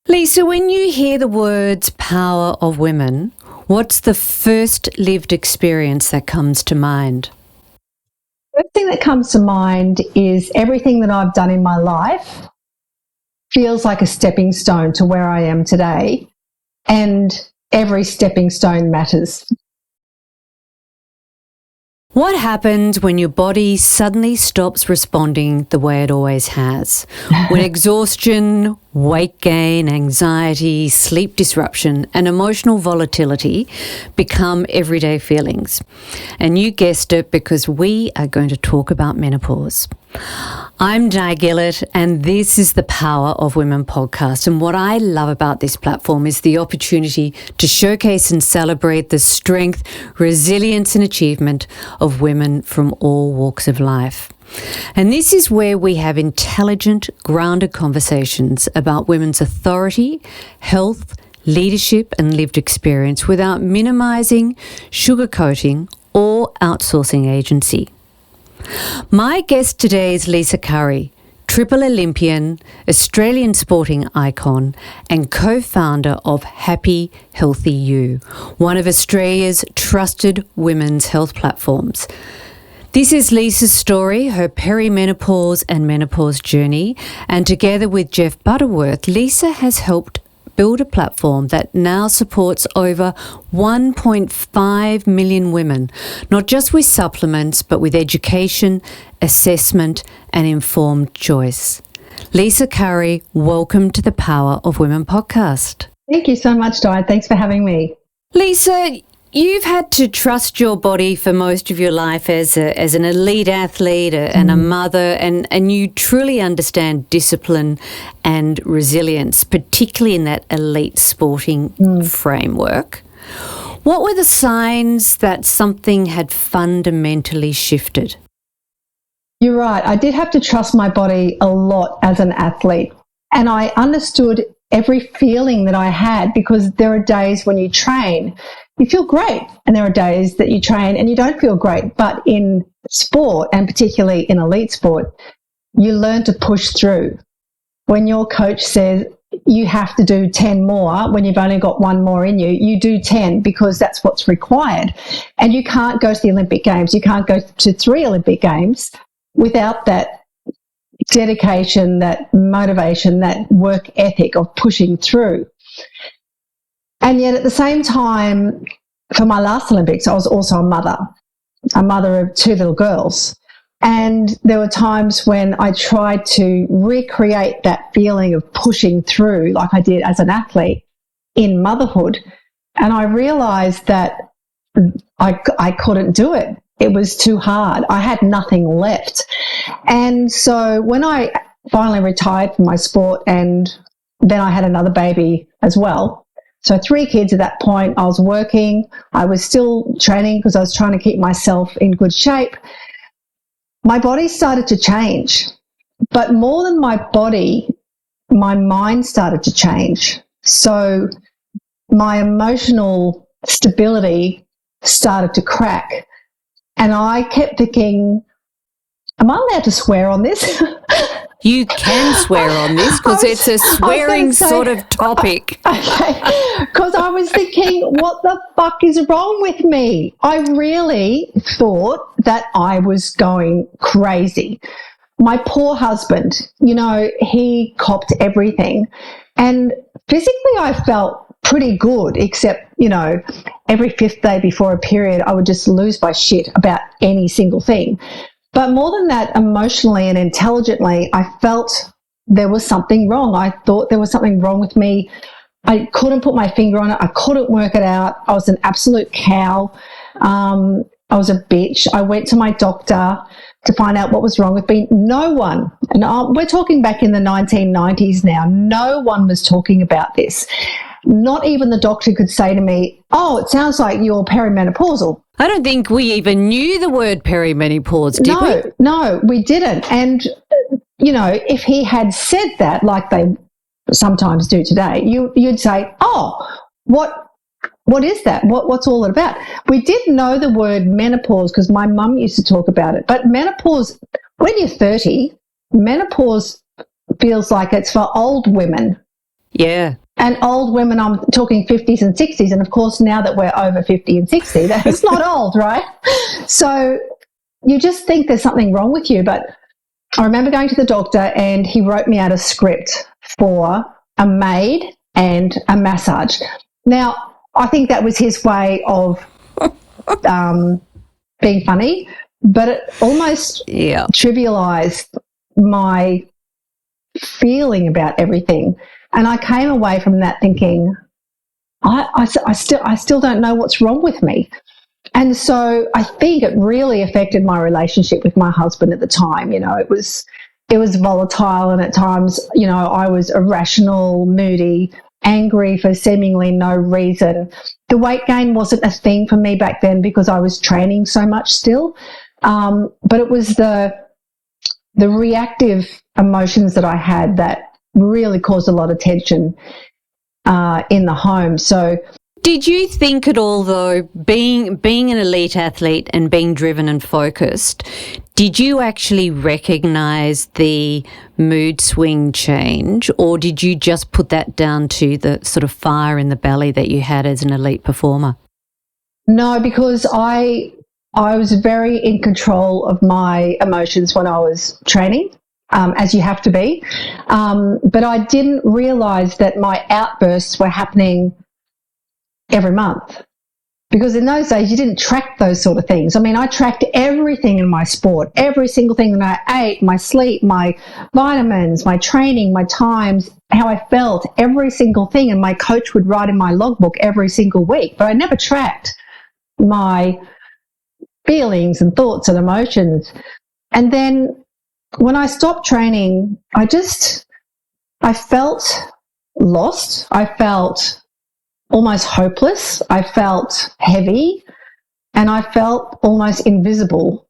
Lisa, when you hear the words power of women, what's the first lived experience that comes to mind? The first thing that comes to mind is everything that I've done in my life feels like a stepping stone to where I am today, and every stepping stone matters. What happens when your body suddenly stops responding the way it always has? When exhaustion, weight gain, anxiety, sleep disruption, and emotional volatility become everyday feelings. And you guessed it, because we are going to talk about menopause. I'm Gillett, and this is the Power of Women podcast. And what I love about this platform is the opportunity to showcase and celebrate the strength, resilience, and achievement of women from all walks of life. And this is where we have intelligent, grounded conversations about women's authority, health, leadership, and lived experience without minimising, sugarcoating, or outsourcing agency. My guest today is Lisa Curry, triple Olympian, Australian sporting icon, and co-founder of Happy Healthy You, one of Australia's trusted women's health platforms. This is Lisa's story, her perimenopause and menopause journey, and together with Jeff Butterworth, Lisa has helped build a platform that now supports over 1.5 million women, not just with supplements, but with education, assessment, and informed choice. Lisa Curry, welcome to the Power of Women podcast. Thank you so much, Di. Thanks for having me. Lisa, you've had to trust your body for most of your life as an elite athlete and a mother, and you truly understand discipline and resilience, particularly in that elite sporting framework. What were the signs that something had fundamentally shifted? You're right. I did have to trust my body a lot as an athlete, and I understood every feeling that I had, because there are days when you train, you feel great, and there are days that you train and you don't feel great. But in sport, and particularly in elite sport, you learn to push through. When your coach says you have to do 10 more when you've only got one more in you, you do 10 because that's what's required. And you can't go to the Olympic Games, you can't go to 3 Olympic Games without that dedication, that motivation, that work ethic of pushing through. And yet at the same time, for my last Olympics, I was also a mother of 2 little girls. And there were times when I tried to recreate that feeling of pushing through like I did as an athlete in motherhood. And I realised that I couldn't do it. It was too hard. I had nothing left. And so when I finally retired from my sport, and then I had another baby as well, so 3 kids at that point, I was working, I was still training because I was trying to keep myself in good shape. My body started to change, but more than my body, my mind started to change. So my emotional stability started to crack, and I kept thinking, am I allowed to swear on this? You can swear on this because it's a swearing sort of topic. Okay, because I was thinking, what the fuck is wrong with me? I really thought that I was going crazy. My poor husband, he copped everything. And physically I felt pretty good, except, every 5th day before a period, I would just lose my shit about any single thing. But more than that, emotionally and intelligently, I felt there was something wrong. I thought there was something wrong with me. I couldn't put my finger on it. I couldn't work it out. I was an absolute cow. I was a bitch. I went to my doctor to find out what was wrong with me. No one, and we're talking back in the 1990s now, no one was talking about this. Not even the doctor could say to me, oh, it sounds like you're perimenopausal. I don't think we even knew the word perimenopause, did we? No, we didn't. And, if he had said that, like they sometimes do today, you'd say, oh, what is that? What's all it about? We did know the word menopause because my mum used to talk about it. But menopause, when you're 30, menopause feels like it's for old women. Yeah. And old women, I'm talking 50s and 60s. And of course, now that we're over 50 and 60, that's not old, right? So you just think there's something wrong with you. But I remember going to the doctor and he wrote me out a script for a maid and a massage. Now, I think that was his way of being funny, but it almost trivialized my feeling about everything. And I came away from that thinking, I still don't know what's wrong with me. And so I think it really affected my relationship with my husband at the time. You know, it was volatile, and at times, you know, I was irrational, moody, angry for seemingly no reason. The weight gain wasn't a thing for me back then because I was training so much still. But it was the reactive emotions that I had that really caused a lot of tension in the home. So, did you think at all, though, being an elite athlete and being driven and focused, did you actually recognise the mood swing change, or did you just put that down to the sort of fire in the belly that you had as an elite performer? No, because I was very in control of my emotions when I was training, as you have to be. But I didn't realise that my outbursts were happening every month, because in those days you didn't track those sort of things. I mean, I tracked everything in my sport, every single thing that I ate, my sleep, my vitamins, my training, my times, how I felt, every single thing. And my coach would write in my logbook every single week, but I never tracked my feelings and thoughts and emotions. And then when I stopped training, I felt lost. I felt almost hopeless. I felt heavy, and I felt almost invisible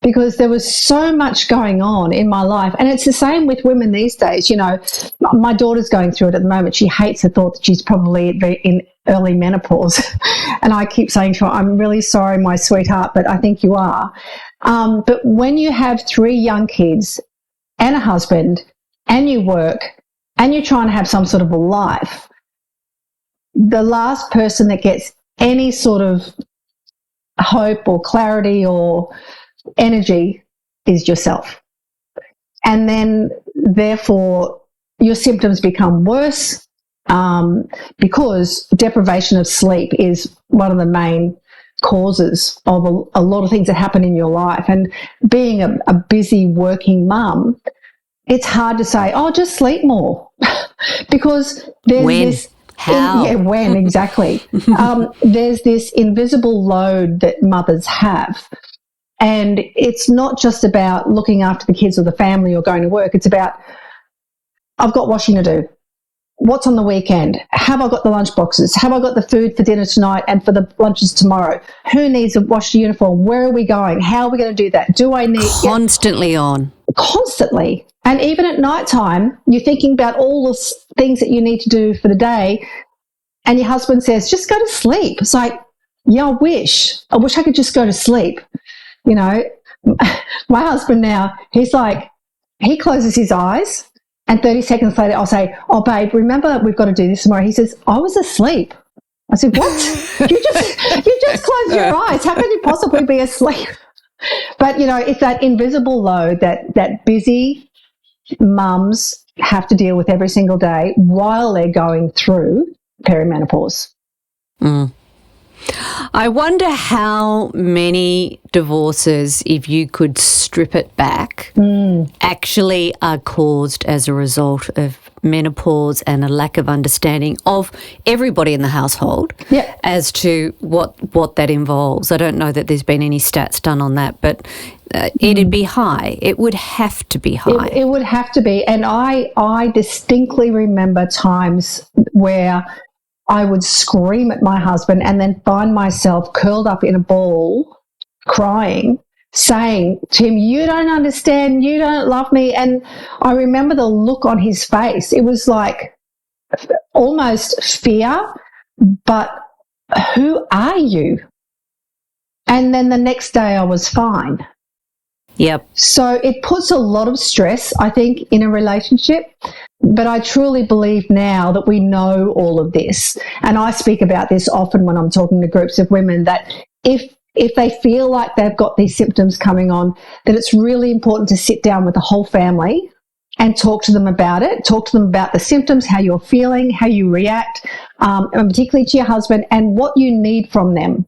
because there was so much going on in my life. And it's the same with women these days. You know, my daughter's going through it at the moment. She hates the thought that she's probably in early menopause. And I keep saying to her, I'm really sorry, my sweetheart, but I think you are. But when you have 3 young kids and a husband and you work and you're trying to have some sort of a life, the last person that gets any sort of hope or clarity or energy is yourself. And then, therefore, your symptoms become worse because deprivation of sleep is one of the main causes of a lot of things that happen in your life. And being a busy working mum, it's hard to say, oh, just sleep more because there's this... How? When exactly? There's this invisible load that mothers have. And it's not just about looking after the kids or the family or going to work. It's about, I've got washing to do. What's on the weekend? Have I got the lunch boxes? Have I got the food for dinner tonight and for the lunches tomorrow? Who needs a washed uniform? Where are we going? How are we going to do that? Do I need... Constantly on. Constantly. And even at night time, you're thinking about all the things that you need to do for the day, and your husband says, just go to sleep. It's like, yeah, I wish I could just go to sleep. You know, my husband now, he's like, he closes his eyes, and 30 seconds later I'll say, oh, babe, remember we've got to do this tomorrow. He says, I was asleep. I said, what? you just closed your eyes. How can you possibly be asleep? But, you know, it's that invisible load that busy mums have to deal with every single day while they're going through perimenopause. I wonder how many divorces, if you could strip it back, actually are caused as a result of menopause and a lack of understanding of everybody in the household as to what that involves. I don't know that there's been any stats done on that, but it'd be high. It would have to be high. It would have to be. And I distinctly remember times where I would scream at my husband and then find myself curled up in a ball crying, saying to him, you don't understand, you don't love me. And I remember the look on his face. It was like almost fear, but who are you? And then the next day I was fine. Yep. So it puts a lot of stress, I think, in a relationship. But I truly believe now that we know all of this, and I speak about this often when I'm talking to groups of women, that if they feel like they've got these symptoms coming on, that it's really important to sit down with the whole family and talk to them about it, talk to them about the symptoms, how you're feeling, how you react, and particularly to your husband, and what you need from them.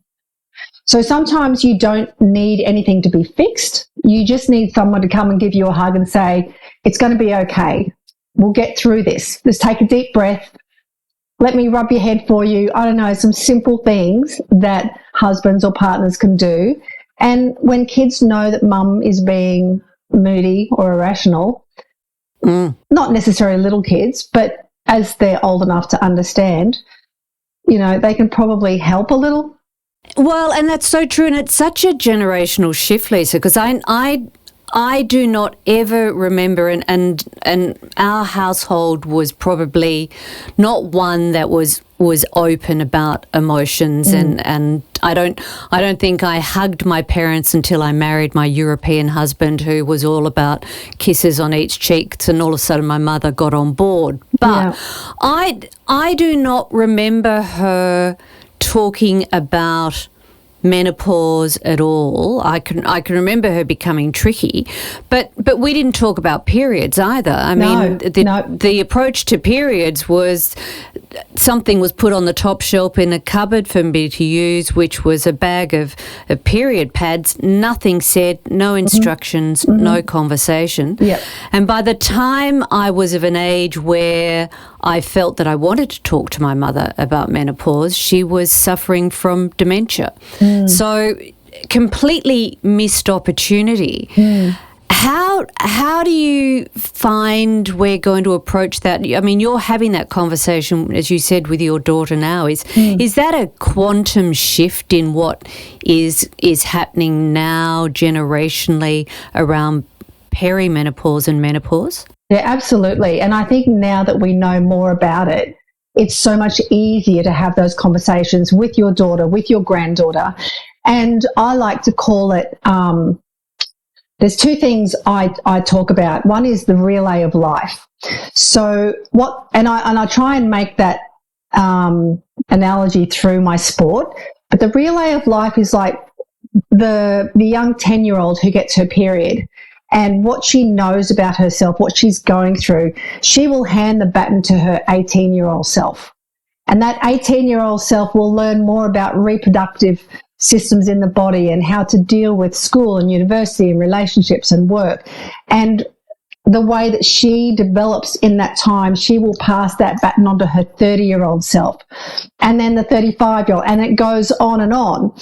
So sometimes you don't need anything to be fixed. You just need someone to come and give you a hug and say, it's going to be okay. We'll get through this. Just take a deep breath. Let me rub your head for you. I don't know, some simple things that husbands or partners can do. And when kids know that mum is being moody or irrational, not necessarily little kids, but as they're old enough to understand, they can probably help a little. Well, and that's so true. And it's such a generational shift, Lisa, because I do not ever remember, and our household was probably not one that was open about emotions, and I don't think I hugged my parents until I married my European husband, who was all about kisses on each cheek, and all of a sudden my mother got on board. But I do not remember her talking about menopause at all. I can remember her becoming tricky, but we didn't talk about periods either. I mean, the approach to periods was something was put on the top shelf in a cupboard for me to use, which was a bag of period pads. Nothing said, no instructions, no conversation. Yep. And by the time I was of an age where I felt that I wanted to talk to my mother about menopause, she was suffering from dementia. So completely missed opportunity. How do you find we're going to approach that? I mean, you're having that conversation, as you said, with your daughter now. Is that a quantum shift in what is happening now generationally around perimenopause and menopause? Yeah, absolutely. And I think now that we know more about it, it's so much easier to have those conversations with your daughter, with your granddaughter. And I like to call it, there's two things I talk about. One is the relay of life. So I try and make that analogy through my sport. But the relay of life is like the young 10-year-old who gets her period. And what she knows about herself, what she's going through, she will hand the baton to her 18-year-old self. And that 18-year-old self will learn more about reproductive systems in the body and how to deal with school and university and relationships and work. And the way that she develops in that time, she will pass that baton on to her 30-year-old self, and then the 35-year-old, and it goes on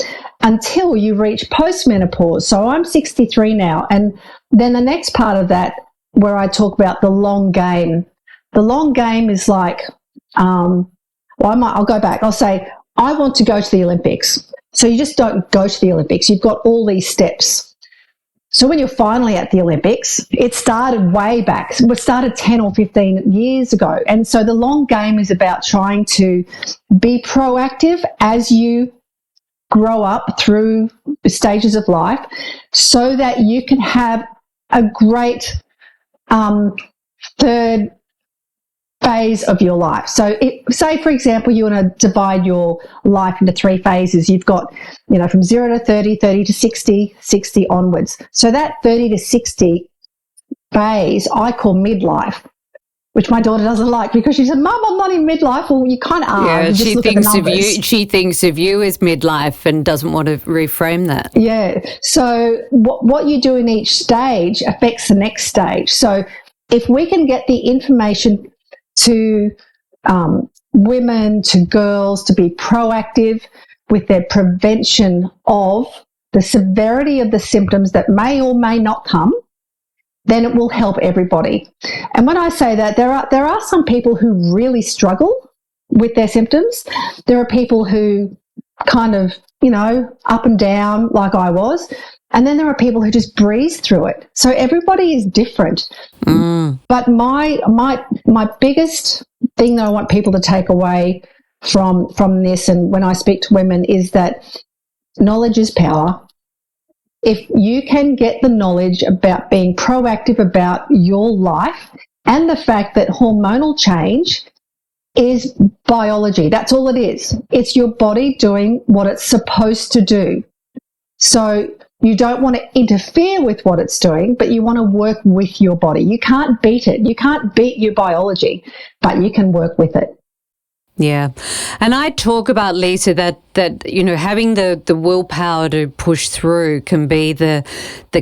until you reach post-menopause. So I'm 63 now, and then the next part of that, where I talk about the long game. The long game is like, I'll go back. I'll say, I want to go to the Olympics. So you just don't go to the Olympics. You've got all these steps. So when you're finally at the Olympics, it started way back. It started 10 or 15 years ago. And so the long game is about trying to be proactive as you grow up through the stages of life, so that you can have a great third phase of your life. So say, for example, you want to divide your life into 3 phases. You've got, from 0 to 30, 30 to 60, 60 onwards. So that 30 to 60 phase I call midlife, which my daughter doesn't like, because she said, Mum, I'm not in midlife. Well, you kind of are. Yeah, she thinks of you as midlife and doesn't want to reframe that. Yeah. So what you do in each stage affects the next stage. So if we can get the information to women, to girls, to be proactive with their prevention of the severity of the symptoms that may or may not come, then it will help everybody. And when I say that, there are some people who really struggle with their symptoms. There are people who kind of, up and down like I was. And then there are people who just breeze through it. So everybody is different. But my biggest thing that I want people to take away from this, and when I speak to women, is that knowledge is power. If you can get the knowledge about being proactive about your life and the fact that hormonal change is biology. That's all it is. It's your body doing what it's supposed to do. So you don't want to interfere with what it's doing, but you want to work with your body. You can't beat it. You can't beat your biology, but you can work with it. Yeah. And I talk about, Lisa, that having the willpower to push through can be the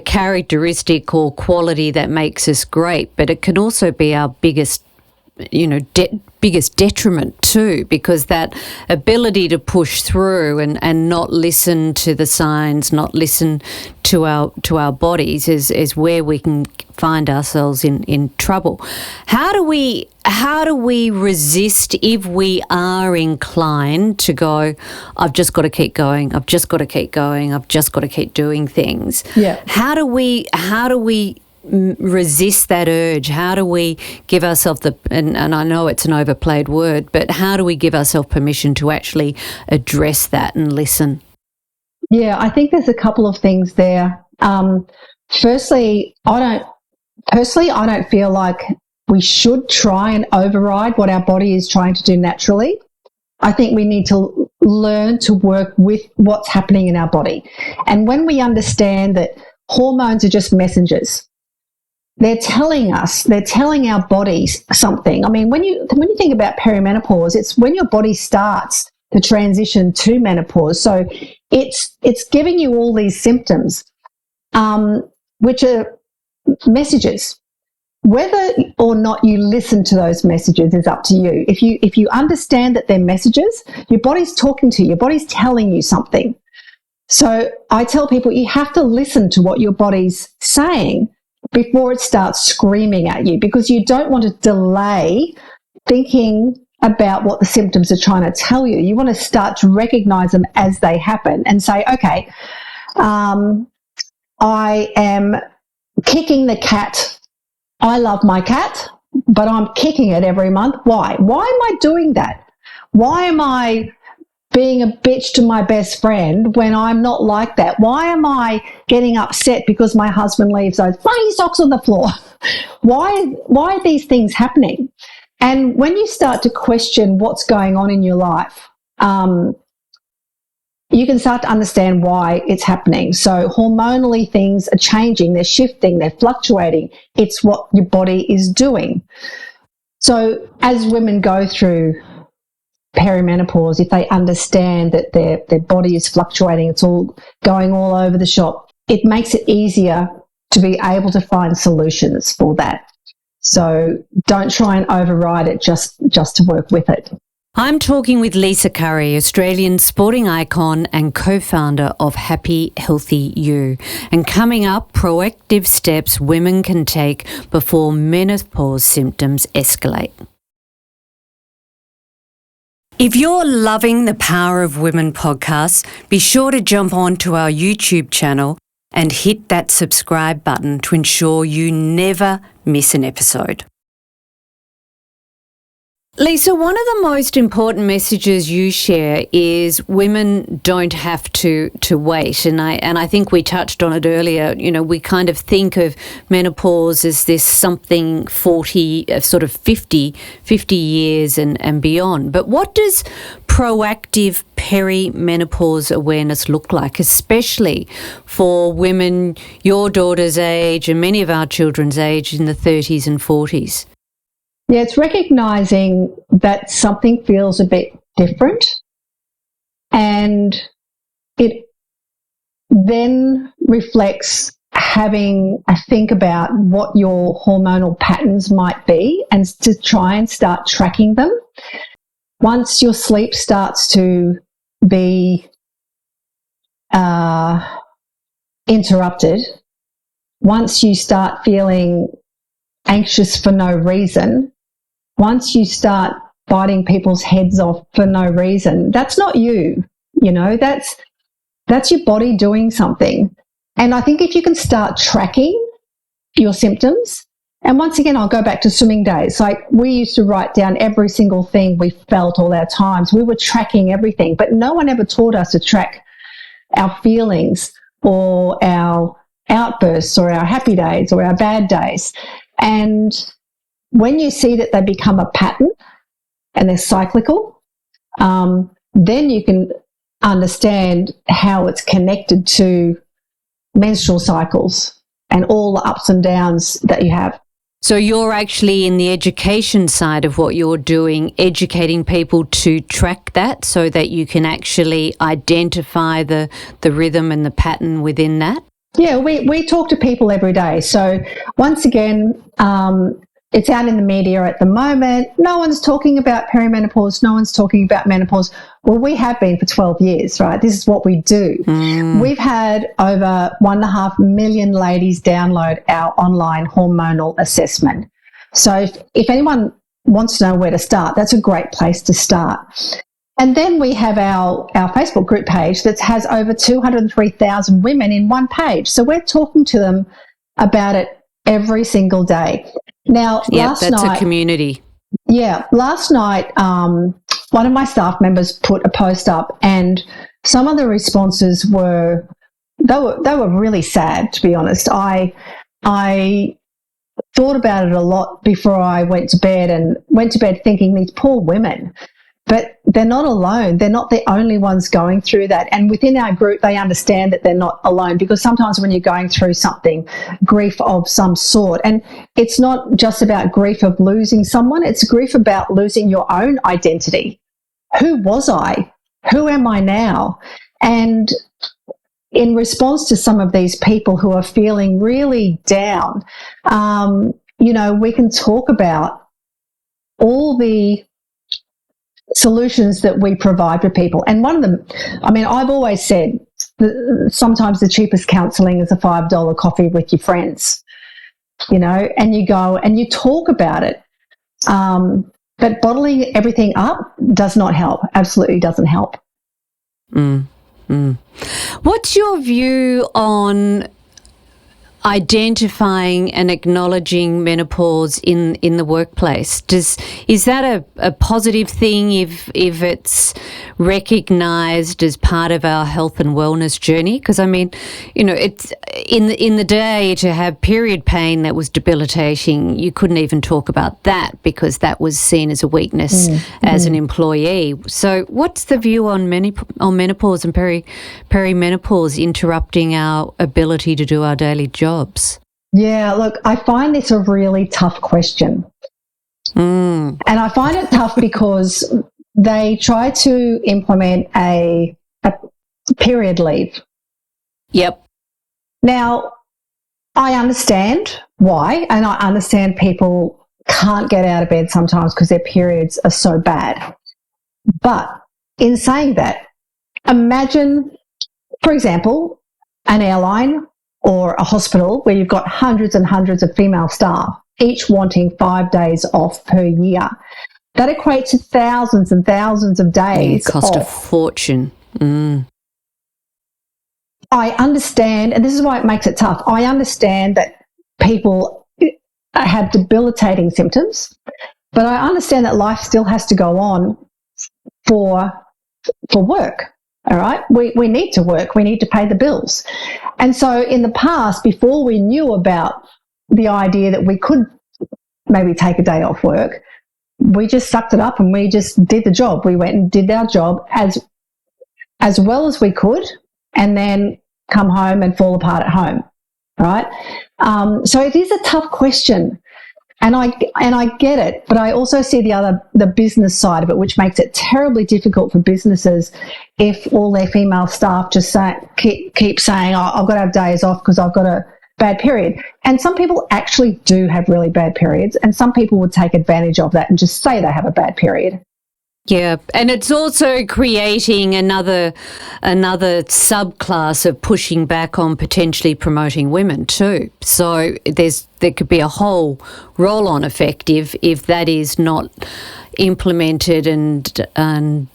characteristic or quality that makes us great, but it can also be our biggest detriment too, because that ability to push through and not listen to the signs, not listen to our bodies is where we can find ourselves in trouble. How do we resist if we are inclined to go, I've just got to keep going, I've just got to keep going, I've just got to keep doing things? Yeah. How do we resist that urge? How do we give ourselves and I know it's an overplayed word, but how do we give ourselves permission to actually address that and listen? Yeah, I think there's a couple of things there. Firstly, I don't feel like we should try and override what our body is trying to do naturally. I think we need to learn to work with what's happening in our body. And when we understand that hormones are just messengers, they're telling our bodies something. I mean, when you think about perimenopause, it's when your body starts to transition to menopause. So it's giving you all these symptoms, which are messages. Whether or not you listen to those messages is up to you. If you understand that they're messages, your body's talking to you, your body's telling you something. So I tell people you have to listen to what your body's saying before it starts screaming at you, because you don't want to delay thinking about what the symptoms are trying to tell you. You want to start to recognize them as they happen and say, okay, I am kicking the cat. I love my cat, but I'm kicking it every month. Why? Why am I doing that? Why am I being a bitch to my best friend when I'm not like that? Why am I getting upset because my husband leaves those bloody socks on the floor? Why are these things happening? And when you start to question what's going on in your life, you can start to understand why it's happening. So hormonally things are changing, they're shifting, they're fluctuating. It's what your body is doing. So as women go through perimenopause, if they understand that their body is fluctuating, it's all going all over the shop, it makes it easier to be able to find solutions for that. So don't try and override it just to work with it. I'm talking with Lisa Curry, Australian sporting icon and co-founder of Happy Healthy You. And coming up, proactive steps women can take before menopause symptoms escalate. If you're loving the Power of Women podcast, be sure to jump on to our YouTube channel and hit that subscribe button to ensure you never miss an episode. Lisa, one of the most important messages you share is women don't have to wait. And I think we touched on it earlier. You know, we kind of think of menopause as this something 40, sort of 50 years and beyond. But what does proactive perimenopause awareness look like, especially for women your daughter's age and many of our children's age in the 30s and 40s? Yeah, it's recognising that something feels a bit different, and it then reflects having a think about what your hormonal patterns might be and to try and start tracking them. Once your sleep starts to be interrupted, once you start feeling anxious for no reason, once you start biting people's heads off for no reason, that's not you, you know, that's your body doing something. And I think if you can start tracking your symptoms, and once again, I'll go back to swimming days. Like, we used to write down every single thing we felt all our times. We were tracking everything, but no one ever taught us to track our feelings or our outbursts or our happy days or our bad days. And when you see that they become a pattern and they're cyclical, then you can understand how it's connected to menstrual cycles and all the ups and downs that you have. So you're actually in the education side of what you're doing, educating people to track that so that you can actually identify the rhythm and the pattern within that? Yeah, we talk to people every day. So once again, it's out in the media at the moment. No one's talking about perimenopause. No one's talking about menopause. Well, we have been for 12 years, right? This is what we do. We've had over 1.5 million ladies download our online hormonal assessment. So if anyone wants to know where to start, that's a great place to start. And then we have our Facebook group page that has over 203,000 women in one page. So we're talking to them about it every single day. Now, last night... that's a community. Yeah. Last night, one of my staff members put a post up, and some of the responses were really sad, to be honest. I thought about it a lot before I went to bed, and went to bed thinking, these poor women. But they're not alone. They're not the only ones going through that. And within our group, they understand that they're not alone, because sometimes when you're going through something, grief of some sort, and it's not just about grief of losing someone, it's grief about losing your own identity. Who was I? Who am I now? And in response to some of these people who are feeling really down, we can talk about all the solutions that we provide for people. And one of them, I've always said that sometimes the cheapest counselling is a $5 coffee with your friends, and you go and you talk about it. But bottling everything up does not help, absolutely doesn't help. What's your view on identifying and acknowledging menopause in the workplace? Is that a positive thing if it's recognised as part of our health and wellness journey? Because it's in the day, to have period pain that was debilitating, you couldn't even talk about that because that was seen as a weakness as an employee. So what's the view on menopause and perimenopause interrupting our ability to do our daily jobs? Yeah, look, I find this a really tough question. And I find it tough because they try to implement a period leave. Yep. Now, I understand why, and I understand people can't get out of bed sometimes because their periods are so bad. But in saying that, imagine, for example, an airline or a hospital where you've got hundreds and hundreds of female staff, each wanting 5 days off per year. That equates to thousands and thousands of days. It cost a fortune. I understand, and this is why it makes it tough. I understand that people have debilitating symptoms, but I understand that life still has to go on for work. All right, we need to work. We need to pay the bills. And so in the past, before we knew about the idea that we could maybe take a day off work, we just sucked it up and we just did the job. We went and did our job as well as we could, and then come home and fall apart at home. Right? So it is a tough question. And I get it, but I also see the business side of it, which makes it terribly difficult for businesses if all their female staff just keep saying, "Oh, I've got to have days off because I've got a bad period." And some people actually do have really bad periods, and some people would take advantage of that and just say they have a bad period. Yeah, and it's also creating another subclass of pushing back on potentially promoting women too. So there could be a whole roll-on effect if that is not implemented and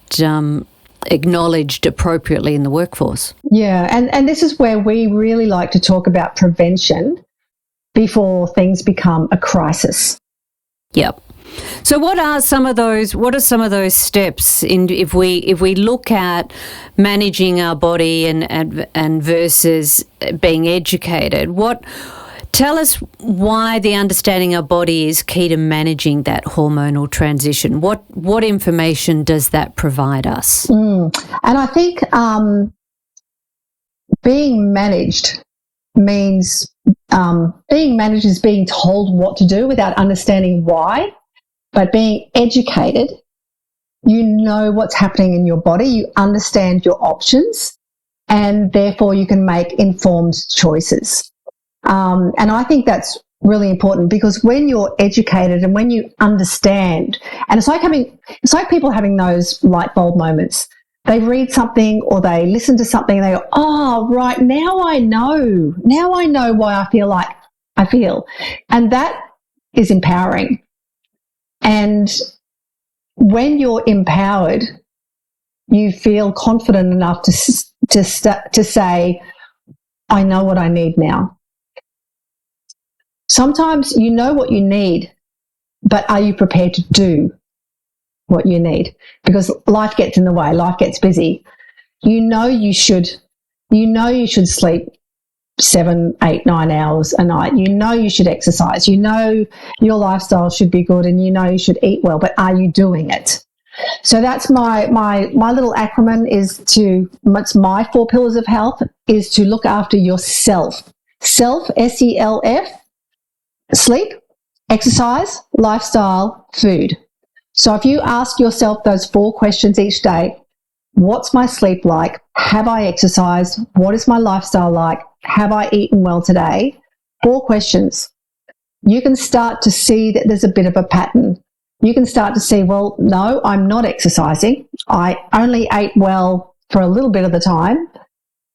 acknowledged appropriately in the workforce. Yeah, and this is where we really like to talk about prevention before things become a crisis. Yep. So what are some of those steps if we look at managing our body and versus being educated? Tell us why the understanding our body is key to managing that hormonal transition. What information does that provide us? And I think being managed means being managed is being told what to do without understanding why. But being educated, you know what's happening in your body, you understand your options, and therefore you can make informed choices. And I think that's really important, because when you're educated and when you understand, and it's like people having those light bulb moments. They read something or they listen to something and they go, oh, right, now I know why I feel like I feel. And that is empowering. And when you're empowered, you feel confident enough to say, I know what I need now. Sometimes you know what you need, but are you prepared to do what you need? Because life gets in the way, life gets busy. You know you should sleep 7, 8, 9 hours a night. You know you should exercise. You know your lifestyle should be good, and you know you should eat well, but are you doing it? So that's my little acronym it's my 4 pillars of health, is to look after yourself. Self, SELF, sleep, exercise, lifestyle, food. So if you ask yourself those 4 questions each day, what's my sleep like? Have I exercised? What is my lifestyle like? Have I eaten well today? 4 questions. You can start to see that there's a bit of a pattern. You can start to see, well, no, I'm not exercising. I only ate well for a little bit of the time.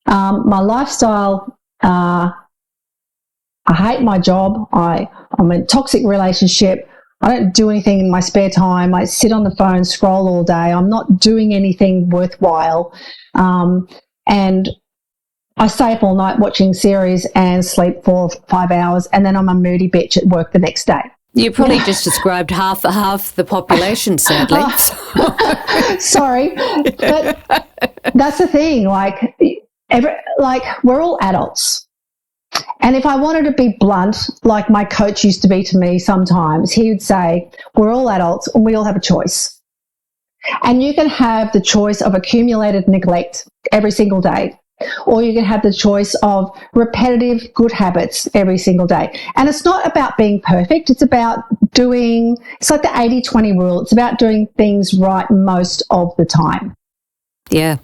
My lifestyle, I hate my job. I'm in a toxic relationship. I don't do anything in my spare time. I sit on the phone, scroll all day. I'm not doing anything worthwhile. And I stay up all night watching series and sleep 4 or 5 hours, and then I'm a moody bitch at work the next day. You probably just described half the population, sadly. Sorry, but that's the thing. We're all adults. And if I wanted to be blunt, like my coach used to be to me sometimes, he would say, we're all adults and we all have a choice. And you can have the choice of accumulated neglect every single day, or you can have the choice of repetitive good habits every single day. And it's not about being perfect. It's about it's like the 80-20 rule. It's about doing things right most of the time. Yeah.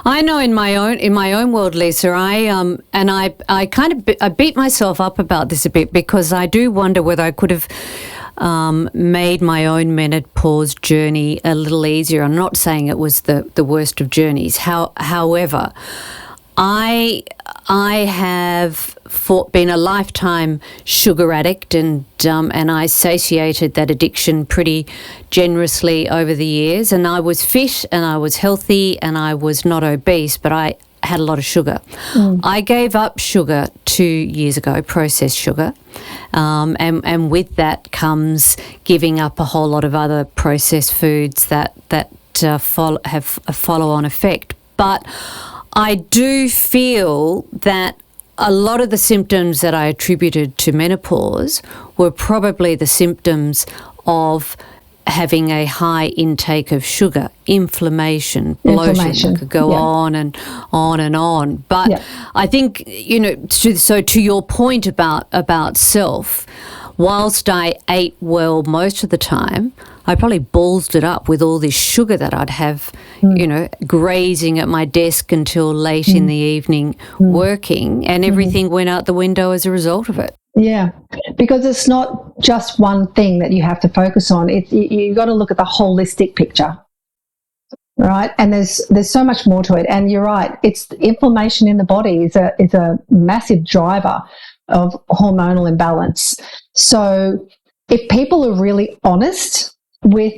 I know in my own world, Lisa, I beat myself up about this a bit, because I do wonder whether I could have made my own menopause journey a little easier. I'm not saying it was the worst of journeys. However, I have been a lifetime sugar addict, and I satiated that addiction pretty generously over the years. And I was fit and I was healthy and I was not obese, but I had a lot of sugar. I gave up sugar 2 years ago, processed sugar, and with that comes giving up a whole lot of other processed foods that have a follow-on effect. But I do feel that a lot of the symptoms that I attributed to menopause were probably the symptoms of having a high intake of sugar, inflammation, bloating. I could go on and on and on. But I think, to your point about self, whilst I ate well most of the time, I probably ballsed it up with all this sugar that I'd have, grazing at my desk until late in the evening working, and everything went out the window as a result of it. Yeah, because it's not just one thing that you have to focus on. You've got to look at the holistic picture, right? And there's so much more to it. And you're right, it's inflammation in the body is a massive driver of hormonal imbalance. So if people are really honest with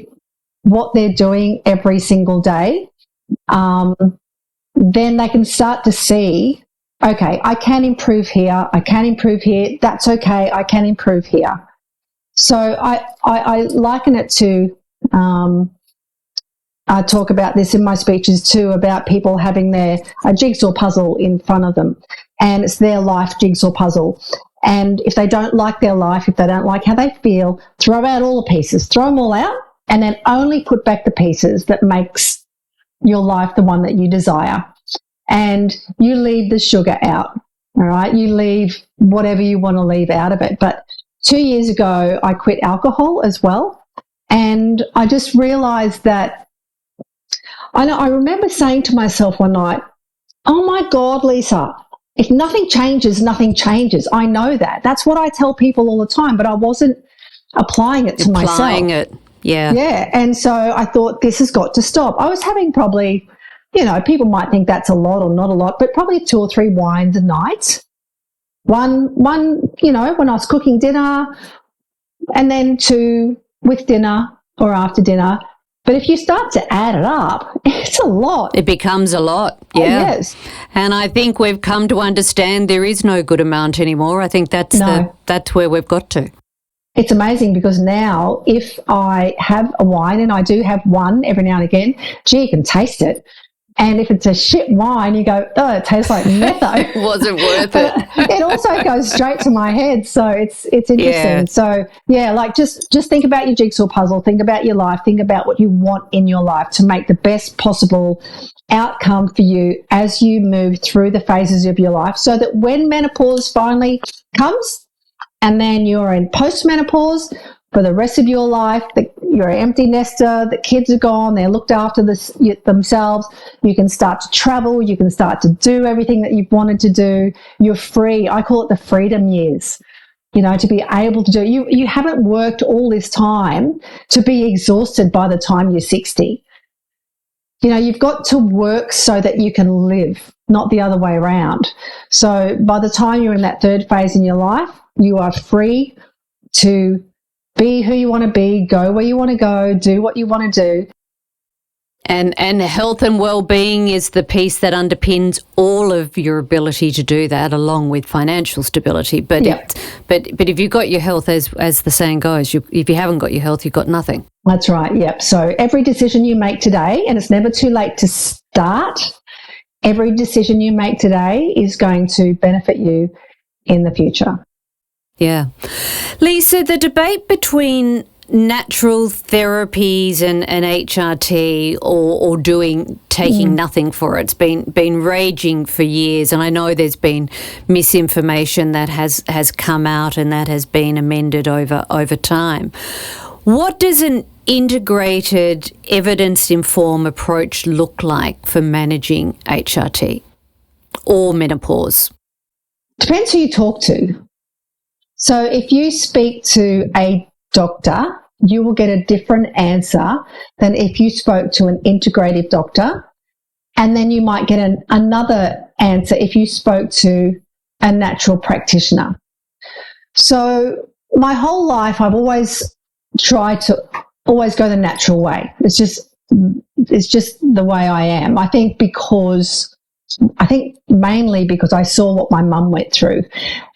what they're doing every single day, then they can start to see, okay, I can improve here, I can improve here, that's okay, I can improve here. So I liken it to, I talk about this in my speeches too, about people having a jigsaw puzzle in front of them, and it's their life jigsaw puzzle. And if they don't like their life, if they don't like how they feel, throw out all the pieces, throw them all out, and then only put back the pieces that makes your life the one that you desire. And you leave the sugar out, all right? You leave whatever you want to leave out of it. But 2 years ago, I quit alcohol as well. And I just realized that I remember saying to myself one night, oh my God, Lisa, if nothing changes, nothing changes. I know that. That's what I tell people all the time, but I wasn't applying it to myself. Applying it, yeah. Yeah, and so I thought this has got to stop. I was having probably, people might think that's a lot or not a lot, but probably 2 or 3 wines a night. One, when I was cooking dinner, and then 2 with dinner or after dinner. But if you start to add it up, it's a lot. It becomes a lot, yeah. Oh, yes. And I think we've come to understand there is no good amount anymore. I think that's where we've got to. It's amazing because now if I have a wine, and I do have one every now and again, you can taste it. And if it's a shit wine, you go, oh, it tastes like metho. It wasn't worth it. It also goes straight to my head. So it's interesting. Yeah. So, like just think about your jigsaw puzzle. Think about your life. Think about what you want in your life to make the best possible outcome for you as you move through the phases of your life, so that when menopause finally comes and then you're in post-menopause, for the rest of your life, you're an empty nester, the kids are gone, they're looked after themselves, you can start to travel, you can start to do everything that you've wanted to do, you're free. I call it the freedom years, to be able to do. You haven't worked all this time to be exhausted by the time you're 60. You've got to work so that you can live, not the other way around. So by the time you're in that third phase in your life, you are free to be who you want to be, go where you want to go, do what you want to do. And health and well-being is the piece that underpins all of your ability to do that, along with financial stability. But but if you've got your health, as the saying goes, if you haven't got your health, you've got nothing. That's right, yep. So every decision you make today, and it's never too late to start, every decision you make today is going to benefit you in the future. Yeah. Lisa, the debate between natural therapies and HRT or taking nothing for it's been raging for years, and I know there's been misinformation that has come out and that has been amended over time. What does an integrated evidence-informed approach look like for managing HRT or menopause? Depends who you talk to. So if you speak to a doctor, you will get a different answer than if you spoke to an integrative doctor. And then you might get another answer if you spoke to a natural practitioner. So my whole life, I've always tried to always go the natural way. It's just the way I am. I think mainly because I saw what my mum went through,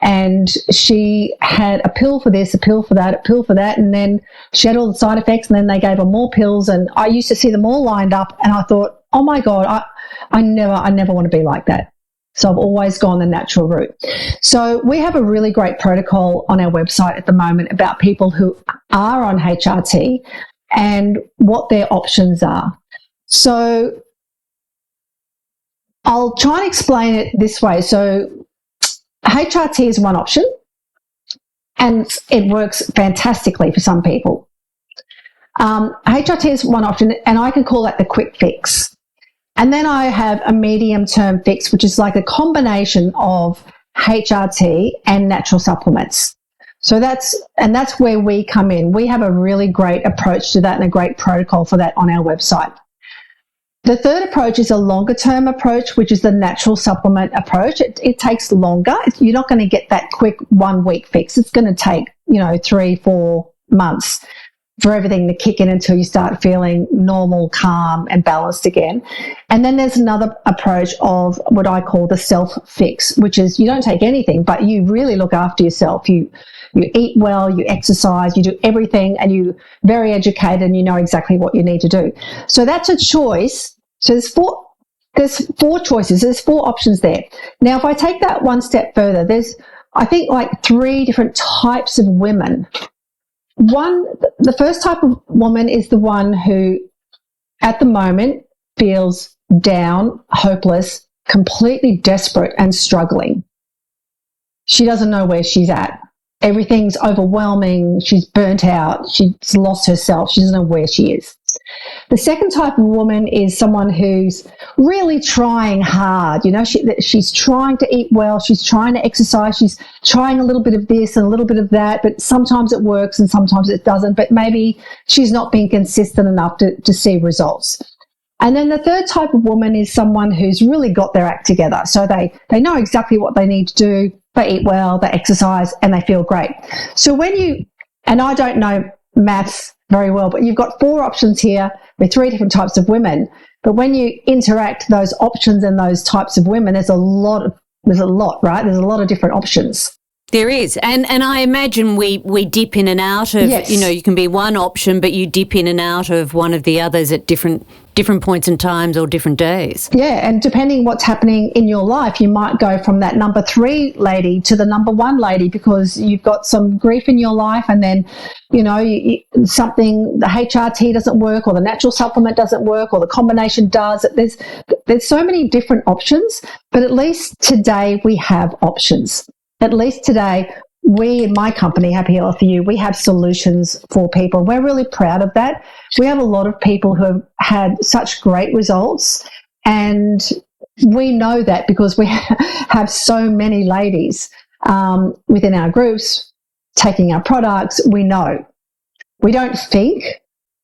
and she had a pill for this, a pill for that, a pill for that, and then she had all the side effects, and then they gave her more pills, and I used to see them all lined up, and I thought, oh my God, I never want to be like that. So I've always gone the natural route. So we have a really great protocol on our website at the moment about people who are on HRT and what their options are. So I'll try and explain it this way. So HRT is one option, and it works fantastically for some people. HRT is one option, and I can call that the quick fix. And then I have a medium-term fix, which is like a combination of HRT and natural supplements. So that's where we come in. We have a really great approach to that and a great protocol for that on our website. The third approach is a longer-term approach, which is the natural supplement approach. It takes longer. You're not going to get that quick 1 week fix. It's going to take, 3-4 months for everything to kick in until you start feeling normal, calm, and balanced again. And then there's another approach of what I call the self-fix, which is you don't take anything, but you really look after yourself. You eat well, you exercise, you do everything, and you're very educated and you know exactly what you need to do. So that's a choice. So there's four choices. There's 4 options there. Now, if I take that one step further, I think, like 3 different types of women. One, the first type of woman is the one who at the moment feels down, hopeless, completely desperate and struggling. She doesn't know where she's at. Everything's overwhelming. She's burnt out. She's lost herself. She doesn't know where she is. The second type of woman is someone who's really trying hard. You know, she's trying to eat well. She's trying to exercise. She's trying a little bit of this and a little bit of that, but sometimes it works and sometimes it doesn't. But maybe she's not being consistent enough to see results. And then the third type of woman is someone who's really got their act together. So they know exactly what they need to do. They eat well, they exercise, and they feel great. So when you, and I don't know maths very well, but you've got 4 options here with 3 different types of women. But when you interact those options and those types of women, there's a lot, right? There's a lot of different options. There is. And I imagine we dip in and out of, Yes. you know, you can be one option, but you dip in and out of one of the others at different points in times or different days. Yeah, and depending what's happening in your life, you might go from that number 3 lady to the number 1 lady because you've got some grief in your life, and then, you know, something, the HRT doesn't work, or the natural supplement doesn't work, or the combination does. There's so many different options, but at least today we have options. At least today, we in my company, Happy Health for You, we have solutions for people. We're really proud of that. We have a lot of people who have had such great results, and we know that because we have so many ladies within our groups taking our products. We know. We don't think,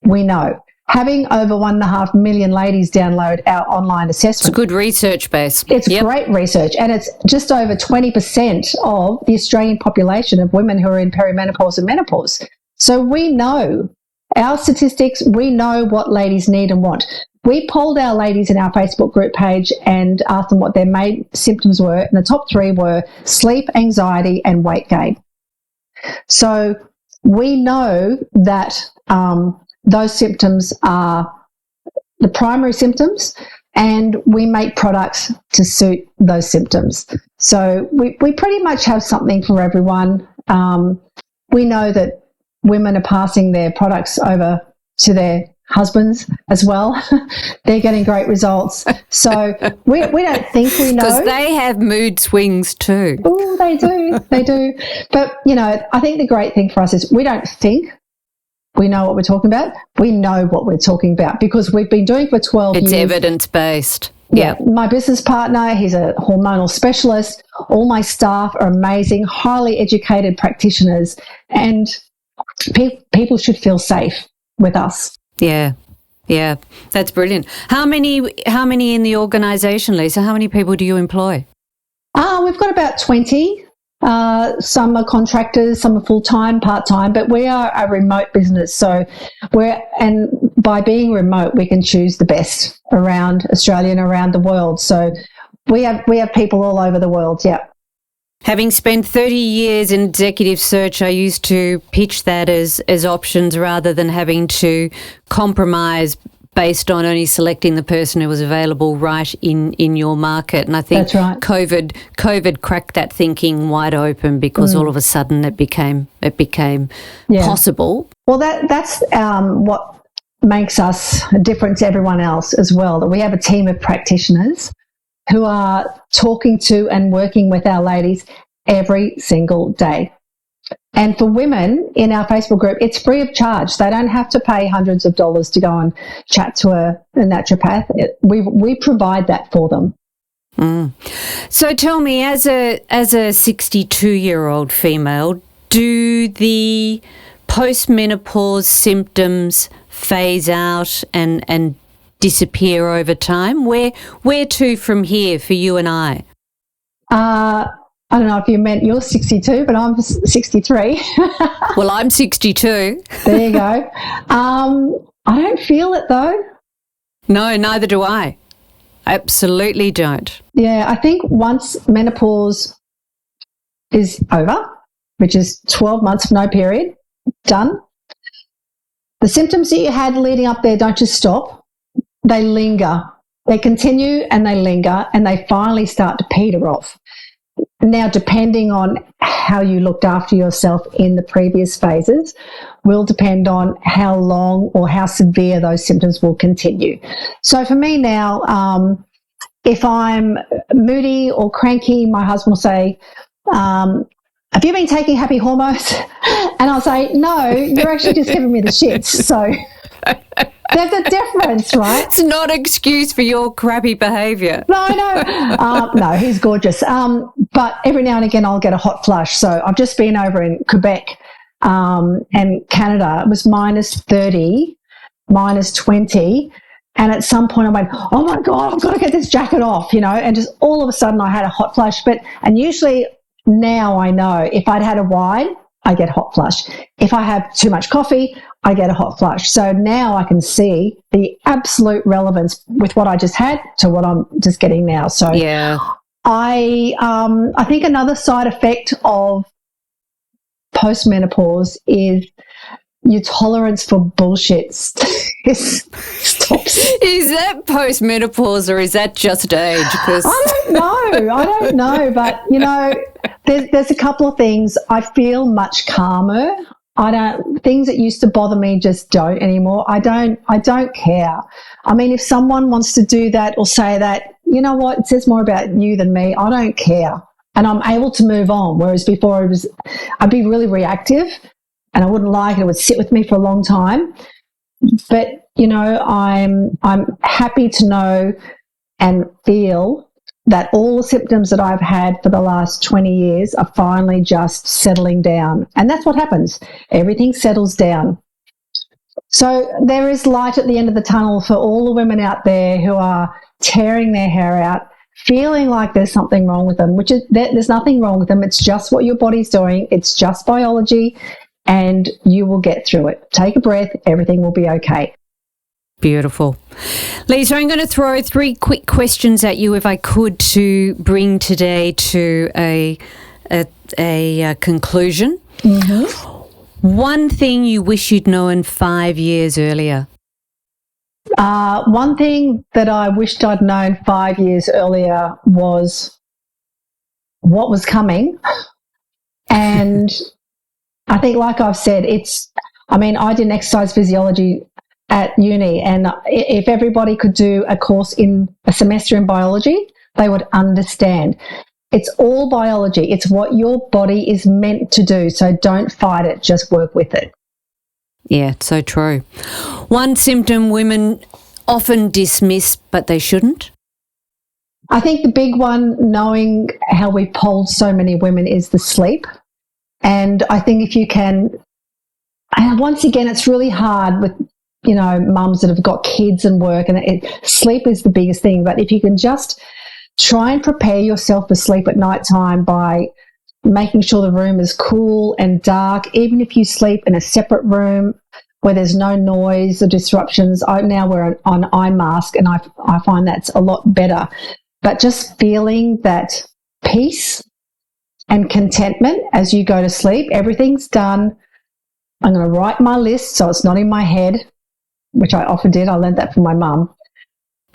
we know. Having over 1.5 million ladies download our online assessment. It's a good research base. It's great research, and it's just over 20% of the Australian population of women who are in perimenopause and menopause. So we know our statistics, we know what ladies need and want. We polled our ladies in our Facebook group page and asked them what their main symptoms were, and the top 3 were sleep, anxiety, and weight gain. So we know that those symptoms are the primary symptoms, and we make products to suit those symptoms. So we pretty much have something for everyone. We know that women are passing their products over to their husbands as well. They're getting great results. So we don't think we know. Because they have mood swings too. Oh, they do. They do. But, you know, I think the great thing for us is we don't think we know what we're talking about. We know what we're talking about because we've been doing it for 12 years. It's evidence-based. Yeah. My business partner, he's a hormonal specialist. All my staff are amazing, highly educated practitioners, and people should feel safe with us. Yeah. Yeah. That's brilliant. How many in the organisation, Lisa? How many people do you employ? We've got about 20. Some are contractors, some are full-time, part-time, but we are a remote business. So and by being remote, we can choose the best around Australia and around the world. So we have people all over the world. Yeah. Having spent 30 years in executive search, I used to pitch that as options rather than having to compromise based on only selecting the person who was available right in your market. And I think that's right. COVID cracked that thinking wide open because all of a sudden it became possible. Well, that's what makes us different to everyone else as well, that we have a team of practitioners who are talking to and working with our ladies every single day. And for women in our Facebook group, it's free of charge. They don't have to pay hundreds of dollars to go and chat to a naturopath. We provide that for them. So tell me, as a 62-year-old female, do the post-menopause symptoms phase out and disappear over time? Where to from here for you and I? I don't know if you meant you're 62, but I'm 63. Well, I'm 62. There you go. I don't feel it though. No, neither do I. Absolutely don't. Yeah, I think once menopause is over, which is 12 months of no period, done, the symptoms that you had leading up there don't just stop. They linger. They continue and they linger and they finally start to peter off. Now, depending on how you looked after yourself in the previous phases, will depend on how long or how severe those symptoms will continue. So for me now, if I'm moody or cranky, my husband will say, have you been taking happy hormones? And I'll say, no, you're actually just giving me the shits. So there's a difference, right? It's not an excuse for your crappy behaviour. No. No, he's gorgeous. But every now and again I'll get a hot flush. So I've just been over in Quebec and Canada. It was -30, -20. And at some point I went, oh, my God, I've got to get this jacket off, and just all of a sudden I had a hot flush. And usually now I know if I'd had a wine, I get a hot flush. If I have too much coffee, I get a hot flush. So now I can see the absolute relevance with what I just had to what I'm just getting now. So yeah, I think another side effect of post-menopause is your tolerance for bullshit stops. Is that post-menopause or is that just age? I don't know. But, there's a couple of things. I feel much calmer. Things that used to bother me just don't anymore. I don't care. I mean, if someone wants to do that or say that, you know what, it says more about you than me, I don't care. And I'm able to move on. Whereas before I'd be really reactive and I wouldn't like it. It would sit with me for a long time. But, I'm happy to know and feel that all the symptoms that I've had for the last 20 years are finally just settling down. And that's what happens. Everything settles down. So there is light at the end of the tunnel for all the women out there who are tearing their hair out, feeling like there's something wrong with them, which is there's nothing wrong with them. It's just what your body's doing. It's just biology, and you will get through it. Take a breath. Everything will be okay. Beautiful. Lisa, I'm going to throw 3 quick questions at you, if I could, to bring today to a conclusion. Mm-hmm. One thing you wish you'd known 5 years earlier? One thing that I wished I'd known 5 years earlier was what was coming. And I think, like I've said, I did exercise physiology at uni, and if everybody could do a course in a semester in biology, they would understand. It's all biology. It's what your body is meant to do. So don't fight it, just work with it. Yeah, so true. One symptom women often dismiss, but they shouldn't? I think the big one, knowing how we've polled so many women, is the sleep. And I think if you can, and once again, it's really hard with mums that have got kids and work, and sleep is the biggest thing. But if you can just try and prepare yourself for sleep at night time by making sure the room is cool and dark, even if you sleep in a separate room where there's no noise or disruptions. I now wear an eye mask, and I find that's a lot better. But just feeling that peace and contentment as you go to sleep. Everything's done. I'm going to write my list so it's not in my head, which I often did. I learned that from my mum.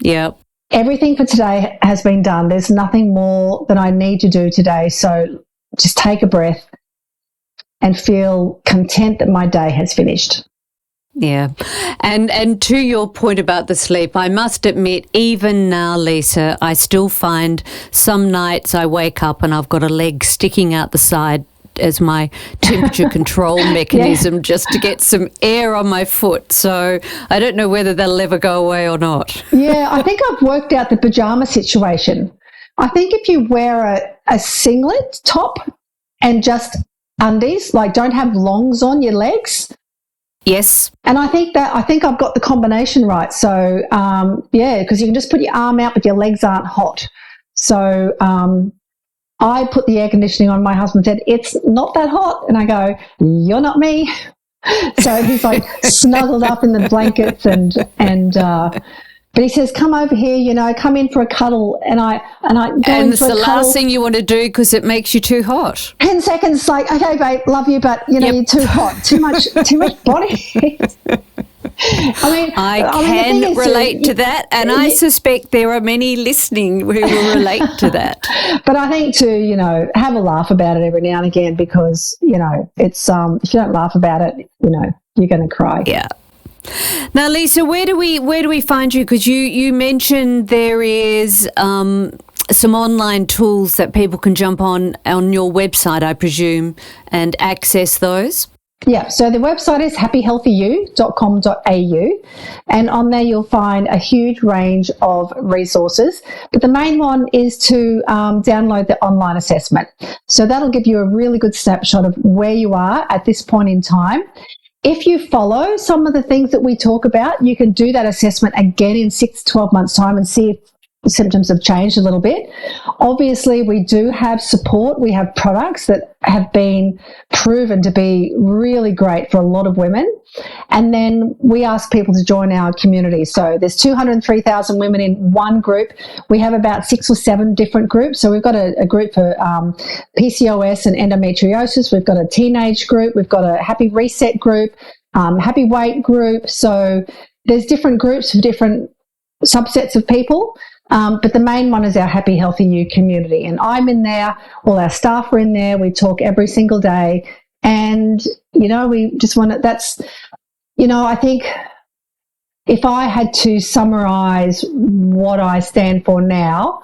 Yeah. Everything for today has been done. There's nothing more that I need to do today. So just take a breath and feel content that my day has finished. Yeah. And to your point about the sleep, I must admit, even now, Lisa, I still find some nights I wake up and I've got a leg sticking out the side as my temperature control mechanism, just to get some air on my foot. So I don't know whether that'll ever go away or not. Yeah, I think I've worked out the pajama situation. I think if you wear a singlet top and just undies, like don't have longs on your legs. Yes. And I think I've got the combination right. So, because you can just put your arm out but your legs aren't hot. So I put the air conditioning on. My husband said, it's not that hot. And I go, you're not me. So he's like snuggled up in the blankets and But he says, come over here, come in for a cuddle. And I go and in it's for a the cuddle. last thing you want to do because it makes you too hot. 10 seconds, like, okay, babe, love you, but, you're too hot, too much body heat. I can relate to that, and I suspect there are many listening who will relate to that. But I think to, have a laugh about it every now and again, because, it's if you don't laugh about it, you're going to cry. Yeah. Now, Lisa, where do we find you? Because you mentioned there is some online tools that people can jump on your website, I presume, and access those. Yeah, so the website is happyhealthyyou.com.au, and on there you'll find a huge range of resources. But the main one is to download the online assessment. So that'll give you a really good snapshot of where you are at this point in time. If you follow some of the things that we talk about, you can do that assessment again in 6 to 12 months' time and see if symptoms have changed a little bit. Obviously, we do have support. We have products that have been proven to be really great for a lot of women. And then we ask people to join our community. So there's 203,000 women in one group. We have about 6 or 7 different groups. So we've got a group for PCOS and endometriosis. We've got a teenage group. We've got a happy reset group, happy weight group. So there's different groups for different subsets of people. But the main one is our Happy Healthy You community. And I'm in there, all our staff are in there, we talk every single day. And, we just want to, that's, I think if I had to summarise what I stand for now,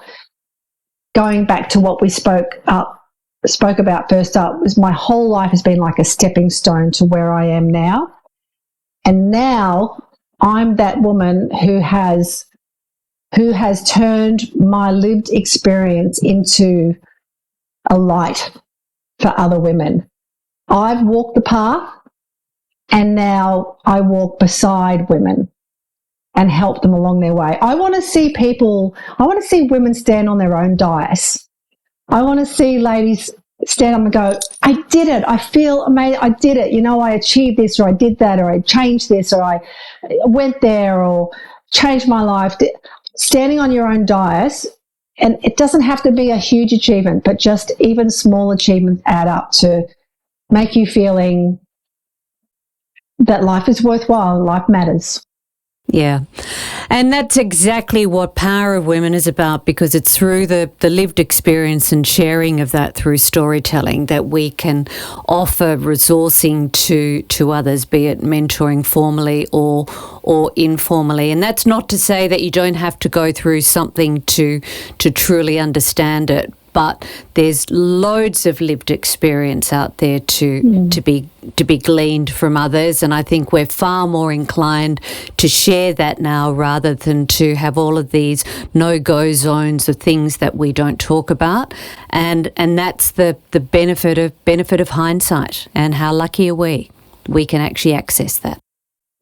going back to what we spoke about first up, was my whole life has been like a stepping stone to where I am now. And now I'm that woman who has turned my lived experience into a light for other women. I've walked the path, and now I walk beside women and help them along their way. I want to see women stand on their own dais. I want to see ladies stand up and go, I did it. I feel amazing. I did it. I achieved this, or I did that, or I changed this, or I went there, or changed my life. Standing on your own dais, and it doesn't have to be a huge achievement, but just even small achievements add up to make you feeling that life is worthwhile, life matters. Yeah. And that's exactly what Power of Women is about, because it's through the lived experience and sharing of that through storytelling that we can offer resourcing to others, be it mentoring formally or informally. And that's not to say that you don't have to go through something to truly understand it, but there's loads of lived experience out there to be gleaned from others, and I think we're far more inclined to share that now rather than to have all of these no-go zones of things that we don't talk about, and that's the benefit of hindsight, and how lucky are we can actually access that.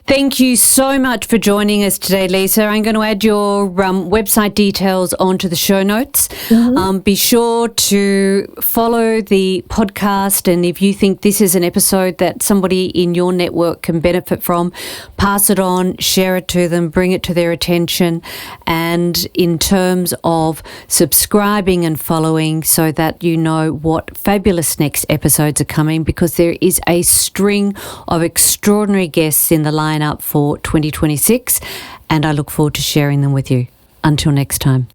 Thank you so much for joining us today, Lisa. I'm going to add your website details onto the show notes. Mm-hmm. Be sure to follow the podcast, and if you think this is an episode that somebody in your network can benefit from, pass it on, share it to them, bring it to their attention. And in terms of subscribing and following, so that you know what fabulous next episodes are coming, because there is a string of extraordinary guests in the lineup for 2026, and I look forward to sharing them with you. Until next time.